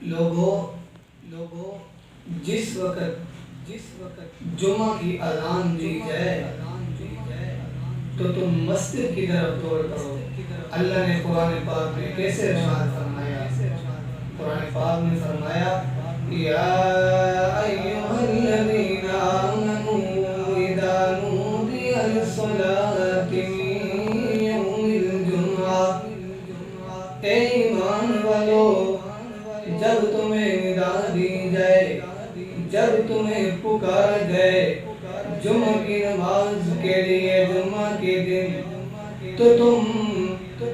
لوگوں جس وقت جمعہ کی اذان دی جائے تو تم مسجد کی طرف دوڑ پڑو۔ اللہ نے قرآن پاک میں کیسے ارشاد فرمایا؟ قرآن پاک میں فرمایا یا ایھا الذین آمنوا اذا نودی للصلاۃ من یوم الجمعہ، اے ایمان والو جب تمہیں ندا دی جائے، جب تمہیں پکارا جائے جمعہ کی نماز کے لیے جمعہ کے دن، تو تم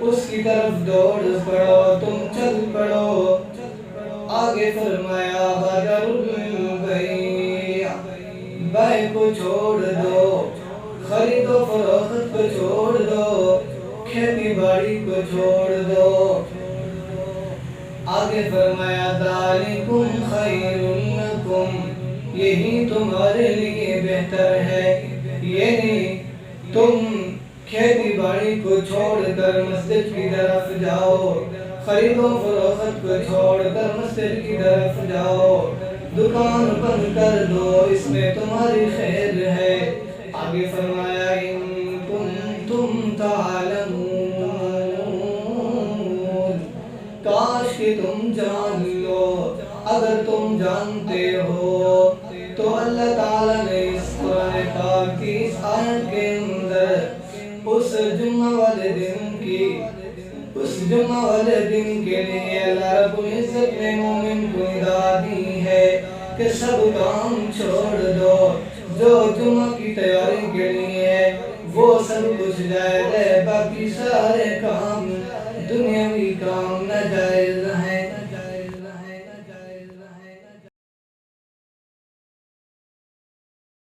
اس کی طرف دوڑ پڑو، تم چل پڑو۔ آگے فرمایا غدر البیع، بیع کو چھوڑ دو، خرید و فروخت کو چھوڑ دو، کھیتی باڑی کو چھوڑ دو۔ آگے فرمایا ذالکم خیر لکم، یہی تمہارے لیے بہتر ہے، یعنی تم کھیتی باڑی کو چھوڑ کر مسجد کی طرف جاؤ، خرید و فروخت کو چھوڑ کر مسجد کی طرف جاؤ، دکان بند کر دو، اس میں تمہاری خیر ہے۔ آگے فرمایا ان کنتم تعلمون، کاش کہ تم جان لو، اگر تم جانتے ہو تو اللہ تعالیٰ نے اس قرآن پاک کی اس آیت کے اندر اس جمعہ والے دن کے لیے اللہ رب العزت نے مومن کو ندا دی ہے کہ سب کام چھوڑ دو، جو جمعہ کی تیاری کے لیے ہے وہ سب کچھ جائز ہے، باقی سارے کام دنیاوی کام ناجائز